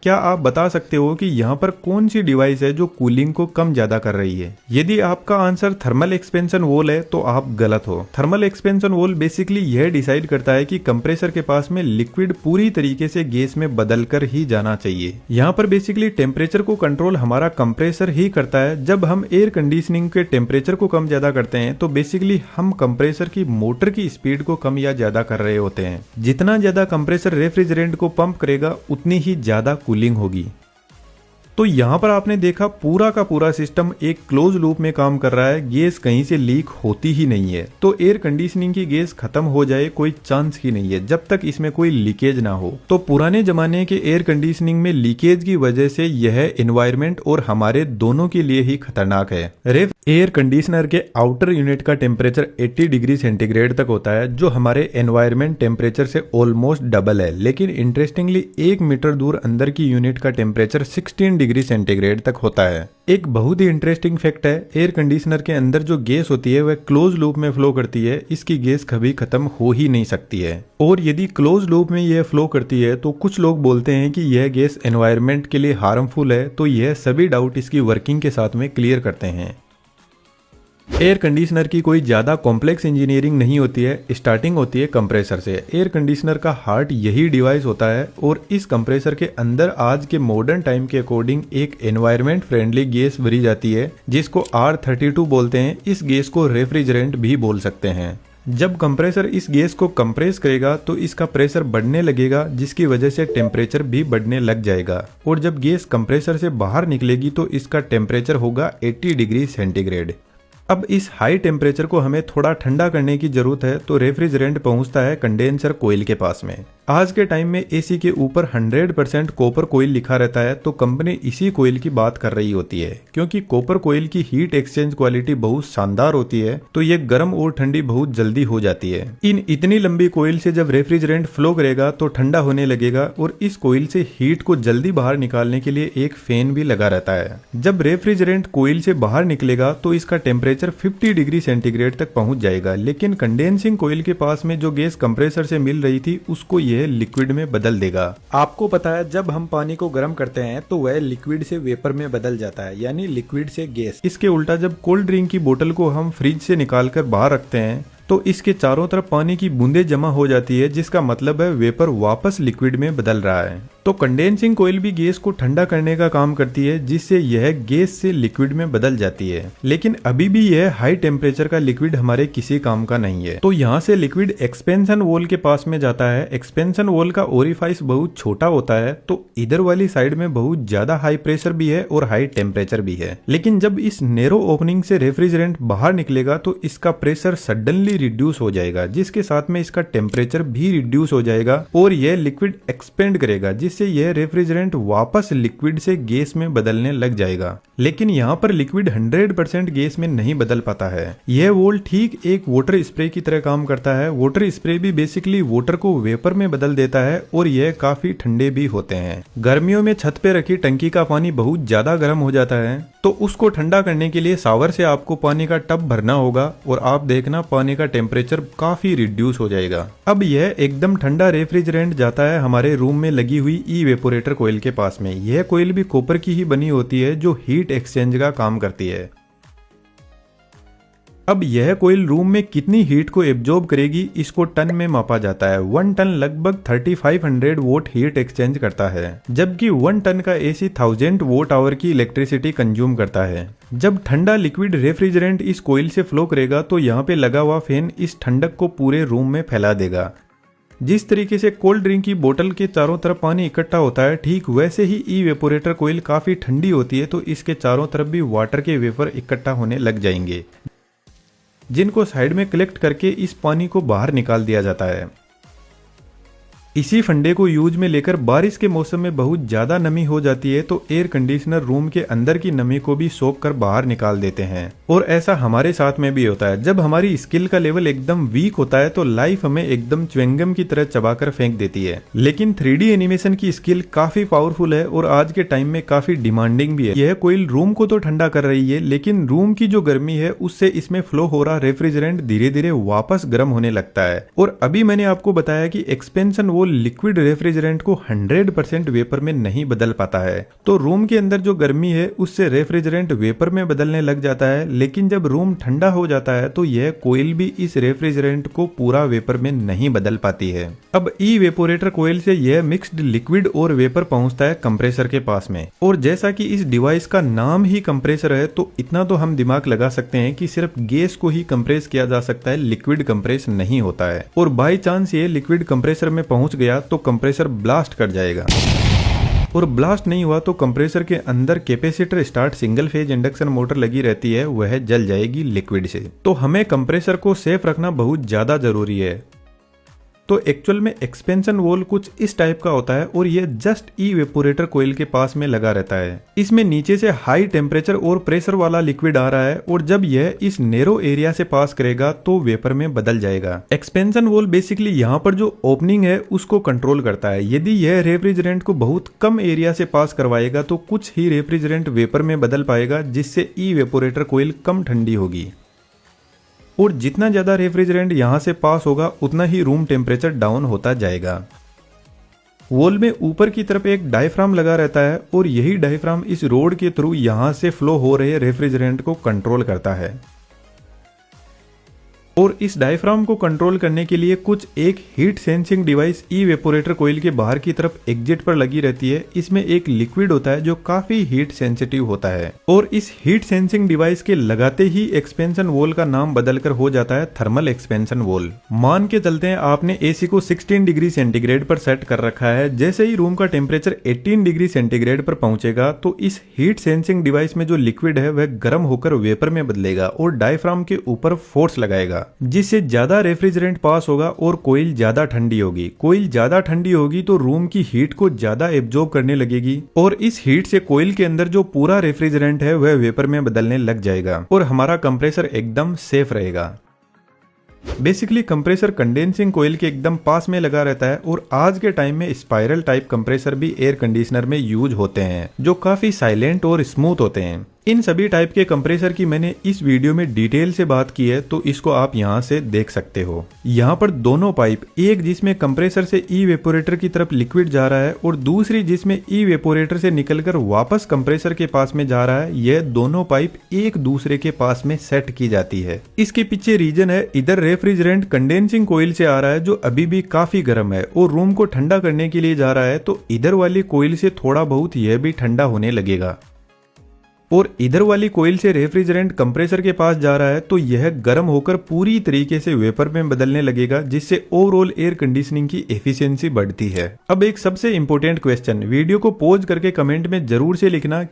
क्या आप बता सकते हो कि यहाँ पर कौन सी डिवाइस है जो कूलिंग को कम ज्यादा कर रही है? यदि आपका आंसर थर्मल एक्सपेंशन वॉल है तो आप गलत हो। थर्मल एक्सपेंशन वॉल बेसिकली यह डिसाइड करता है कि कंप्रेसर के पास में लिक्विड पूरी तरीके से गैस में बदल कर ही जाना चाहिए। यहाँ पर बेसिकली टेम्परेचर को कंट्रोल हमारा कंप्रेसर ही करता है। जब हम एयर कंडीशनिंग के टेम्परेचर को कम ज्यादा करते हैं तो बेसिकली हम कंप्रेसर की मोटर की स्पीड को कम या ज्यादा कर रहे होते हैं। जितना ज्यादा कंप्रेसर रेफ्रिजरेंट को पंप करेगा उतनी ही ज्यादा कूलिंग होगी। तो यहाँ पर आपने देखा पूरा का पूरा सिस्टम एक क्लोज लूप में काम कर रहा है, गैस कहीं से लीक होती ही नहीं है। तो एयर कंडीशनिंग की गैस खत्म हो जाए कोई चांस ही नहीं है जब तक इसमें कोई लीकेज ना हो। तो पुराने जमाने के एयर कंडीशनिंग में लीकेज की वजह से यह एनवायरमेंट और हमारे दोनों के लिए ही खतरनाक है। रेफ एयर कंडीशनर के आउटर यूनिट का टेम्परेचर 80 डिग्री सेंटीग्रेड तक होता है, जो हमारे एनवायरमेंट टेम्परेचर से ऑलमोस्ट डबल है। लेकिन इंटरेस्टिंगली 1 मीटर दूर अंदर की यूनिट का टेम्परेचर 16 डिग्री सेंटीग्रेड तक होता है। एक बहुत ही इंटरेस्टिंग फैक्ट है, एयर कंडीशनर के अंदर जो गैस होती है वह क्लोज लूप में फ्लो करती है। इसकी गैस कभी खत्म हो ही नहीं सकती है। और यदि क्लोज लूप में यह फ्लो करती है तो कुछ लोग बोलते हैं कि यह गैस एनवायरमेंट के लिए हार्मफुल है। तो यह सभी डाउट इसकी वर्किंग के साथ में क्लियर करते हैं। एयर कंडीशनर की कोई ज्यादा कॉम्प्लेक्स इंजीनियरिंग नहीं होती है, स्टार्टिंग होती है कंप्रेसर से। एयर कंडीशनर का हार्ट यही डिवाइस होता है और इस कंप्रेसर के अंदर आज के मॉडर्न टाइम के अकॉर्डिंग एक एनवायरमेंट फ्रेंडली गैस भरी जाती है जिसको R32 बोलते हैं। इस गैस को रेफ्रिजरेंट भी बोल सकते हैं। जब कंप्रेसर इस गैस को कंप्रेस करेगा तो इसका प्रेशर बढ़ने लगेगा, जिसकी वजह से टेम्परेचर भी बढ़ने लग जाएगा। और जब गैस कंप्रेसर से बाहर निकलेगी तो इसका टेम्परेचर होगा 80 डिग्री सेंटीग्रेड। अब इस हाई टेम्परेचर को हमें थोड़ा ठंडा करने की जरूरत है तो रेफ्रिजरेंट पहुंचता है कंडेंसर कोयल के पास में। आज के टाइम में एसी के ऊपर 100% कॉपर कोयल लिखा रहता है तो कंपनी इसी कोयल की बात कर रही होती है, क्योंकि कॉपर कोयल की हीट एक्सचेंज क्वालिटी बहुत शानदार होती है तो ये गर्म और ठंडी बहुत जल्दी हो जाती है। इन इतनी लंबी कोयल से जब रेफ्रिजरेंट फ्लो करेगा तो ठंडा होने लगेगा और इस कोयल से हीट को जल्दी बाहर निकालने के लिए एक फैन भी लगा रहता है। जब रेफ्रिजरेंट कोयल से बाहर निकलेगा तो इसका टेम्परेचर 50 डिग्री सेंटीग्रेड तक पहुंच जाएगा। लेकिन कंडेंसिंग कोयल के पास में जो गैस कंप्रेसर से मिल रही थी उसको यह लिक्विड में बदल देगा। आपको पता है जब हम पानी को गर्म करते हैं तो वह लिक्विड से वेपर में बदल जाता है, यानी लिक्विड से गैस। इसके उल्टा जब कोल्ड ड्रिंक की बोतल को हम फ्रिज से निकालकर बाहर रखते हैं तो इसके चारों तरफ पानी की बूंदें जमा हो जाती है, जिसका मतलब है वेपर वापस लिक्विड में बदल रहा है। तो कंडेंसिंग कोयल भी गैस को ठंडा करने का काम करती है, जिससे यह गैस से लिक्विड में बदल जाती है। लेकिन अभी भी यह हाई टेम्परेचर का लिक्विड हमारे किसी काम का नहीं है। तो यहाँ से लिक्विड एक्सपेंशन वॉल के पास में जाता है। एक्सपेंशन वॉल का ओरिफाइस बहुत छोटा होता है तो इधर वाली साइड में बहुत ज्यादा हाई प्रेशर भी है और हाई टेम्परेचर भी है। लेकिन जब इस नैरो ओपनिंग से रेफ्रिजरेंट बाहर निकलेगा तो इसका प्रेशर सडनली रिड्यूस हो जाएगा, जिसके साथ में इसका टेम्परेचर भी रिड्यूस हो जाएगा और यह लिक्विड एक्सपेंड करेगा, जिससे यह रेफ्रिजरेंट वापस लिक्विड से गैस में बदलने लग जाएगा। लेकिन यहाँ पर लिक्विड 100% गैस में नहीं बदल पाता है। यह वॉल ठीक एक वाटर स्प्रे की तरह काम करता है। वाटर स्प्रे भी बेसिकली वाटर को वेपर में बदल देता है और यह काफी ठंडे भी होते हैं। गर्मियों में छत पे रखी टंकी का पानी बहुत ज्यादा गर्म हो जाता है तो उसको ठंडा करने के लिए शावर से आपको पानी का टब भरना होगा और आप देखना पानी का टेम्परेचर काफी रिड्यूस हो जाएगा। अब यह एकदम ठंडा रेफ्रिजरेंट जाता है हमारे रूम में लगी हुई इवेपोरेटर कोयल के पास में। यह कोयल भी कॉपर की ही बनी होती है जो हीट एक्सचेंज का काम करती है। अब यह कोयल रूम में कितनी हीट को एब्जॉर्ब करेगी इसको टन में मापा जाता है। 1 टन लगभग 3500 वोट हीट एक्सचेंज करता है, जबकि 1 टन का एसी 1000 वोट आवर की इलेक्ट्रिसिटी कंज्यूम करता है। जब ठंडा लिक्विड रेफ्रिजरेंट इस कोयल से फ्लो करेगा तो यहाँ पे लगा हुआ फैन इस ठंडक को पूरे रूम में फैला देगा। जिस तरीके से कोल्ड ड्रिंक की बोतल के चारों तरफ पानी इकट्ठा होता है, ठीक वैसे ही इवेपोरेटर कोयल काफी ठंडी होती है तो इसके चारों तरफ भी वाटर के वेपर इकट्ठा होने लग जाएंगे, जिनको साइड में कलेक्ट करके इस पानी को बाहर निकाल दिया जाता है। इसी फंडे को यूज में लेकर बारिश के मौसम में बहुत ज्यादा नमी हो जाती है तो एयर कंडीशनर रूम के अंदर की नमी को भी सोख कर बाहर निकाल देते हैं। और ऐसा हमारे साथ में भी होता है। जब हमारी स्किल का लेवल एकदम वीक होता है तो लाइफ हमें एकदम च्युइंगम की तरह चबाकर फेंक देती है। लेकिन 3D एनिमेशन की स्किल काफी पावरफुल है और आज के टाइम में काफी डिमांडिंग भी है। यह कोयल रूम को तो ठंडा कर रही है, लेकिन रूम की जो गर्मी है उससे इसमें फ्लो हो रहा रेफ्रिजरेंट धीरे धीरे वापस गर्म होने लगता है। और अभी मैंने आपको बताया कि एक्सपेंशन वो लिक्विड रेफ्रिजरेंट को 100% वेपर में नहीं बदल पाता है। तो रूम के अंदर जो गर्मी है उससे रेफ्रिजरेंट वेपर में बदलने लग जाता है, लेकिन जब रूम ठंडा हो जाता है तो यह कोयल भी इस रेफ्रिजरेंट को पूरा वेपर में नहीं बदल पाती है। अब इवेपोरेटर कोयल से यह मिक्स्ड लिक्विड और वेपर पहुंचता है कंप्रेसर के पास में, और जैसा कि इस डिवाइस का नाम ही कंप्रेसर है तो इतना तो हम दिमाग लगा सकते हैं कि सिर्फ गैस को ही कंप्रेस किया जा सकता है, लिक्विड कंप्रेस नहीं होता है। और बाय चांस ये लिक्विड कंप्रेसर में पहुंच गया तो कंप्रेसर ब्लास्ट कर जाएगा, और ब्लास्ट नहीं हुआ तो कंप्रेसर के अंदर capacitor start single phase induction motor लगी रहती है, वह जल जाएगी लिक्विड से। तो हमें कंप्रेसर को सेफ रखना बहुत ज्यादा जरूरी है। तो एक्चुअल में एक्सपेंशन वॉल कुछ इस टाइप का होता है और यह जस्ट इवेपोरेटर कोयल के पास में लगा रहता है। इसमें नीचे से हाई टेम्परेचर और प्रेशर वाला लिक्विड आ रहा है, और जब यह इस नैरो एरिया से पास करेगा तो वेपर में बदल जाएगा। एक्सपेंशन वॉल बेसिकली यहाँ पर जो ओपनिंग है उसको कंट्रोल करता है। यदि यह रेफ्रिजरेंट को बहुत कम एरिया से पास करवाएगा तो कुछ ही रेफ्रिजरेंट वेपर में बदल पाएगा, जिससे इवेपोरेटर कोयल कम ठंडी होगी। और जितना ज्यादा रेफ्रिजरेंट यहां से पास होगा उतना ही रूम टेम्परेचर डाउन होता जाएगा। वॉल में ऊपर की तरफ एक डायफ्राम लगा रहता है, और यही डायफ्राम इस रोड के थ्रू यहां से फ्लो हो रहे रेफ्रिजरेंट को कंट्रोल करता है। और इस डायफ्राम को कंट्रोल करने के लिए कुछ एक हीट सेंसिंग डिवाइस इवेपोरेटर कोयल के बाहर की तरफ एग्जिट पर लगी रहती है। इसमें एक लिक्विड होता है जो काफी हीट सेंसिटिव होता है, और इस हीट सेंसिंग डिवाइस के लगाते ही एक्सपेंशन वॉल का नाम बदलकर हो जाता है थर्मल एक्सपेंशन वॉल। मान के चलते हैं आपने एसी को 16 डिग्री सेंटीग्रेड पर सेट कर रखा है। जैसे ही रूम का टेम्परेचर 18 डिग्री सेंटीग्रेड पर पहुंचेगा तो इस हीट सेंसिंग डिवाइस में जो लिक्विड है वह गर्म होकर वेपर में बदलेगा और डायफ्राम के ऊपर फोर्स लगाएगा, जिससे ज्यादा रेफ्रिजरेंट पास होगा और कोयल ज्यादा ठंडी होगी। कोयल ज्यादा ठंडी होगी तो रूम की हीट को ज्यादा एब्जॉर्ब करने लगेगी, और इस हीट से कोयल के अंदर जो पूरा रेफ्रिजरेंट है वह वेपर में बदलने लग जाएगा, और हमारा कंप्रेसर एकदम सेफ रहेगा। बेसिकली कंप्रेसर कंडेंसिंग कोयल के एकदम पास में लगा रहता है, और आज के टाइम में स्पाइरल टाइप कंप्रेसर भी एयर कंडीशनर में यूज होते हैं जो काफी साइलेंट और स्मूथ होते हैं। इन सभी टाइप के कंप्रेसर की मैंने इस वीडियो में डिटेल से बात की है, तो इसको आप यहाँ से देख सकते हो। यहाँ पर दोनों पाइप, एक जिसमें कंप्रेसर से इवेपोरेटर की तरफ लिक्विड जा रहा है और दूसरी जिसमें इवेपोरेटर से निकलकर वापस कंप्रेसर के पास में जा रहा है, यह दोनों पाइप एक दूसरे के पास में सेट की जाती है। इसके पीछे रीजन है, इधर रेफ्रिजरेंट कंडेंसिंग कोयल से आ रहा है जो अभी भी काफी गर्म है और रूम को ठंडा करने के लिए जा रहा है, तो इधर वाली कोयल से थोड़ा बहुत यह भी ठंडा होने लगेगा। और इधर वाली कोयल से रेफ्रिजरेंट कंप्रेसर के पास जा रहा है तो यह गर्म होकर पूरी तरीके से वेपर में बदलने लगेगा, जिससे ओवरऑल एयर कंडीशनिंग की एफिशिएंसी बढ़ती है। अब एक सबसे इंपॉर्टेंट क्वेश्चन, वीडियो को पॉज करके कमेंट में जरूर से लिखना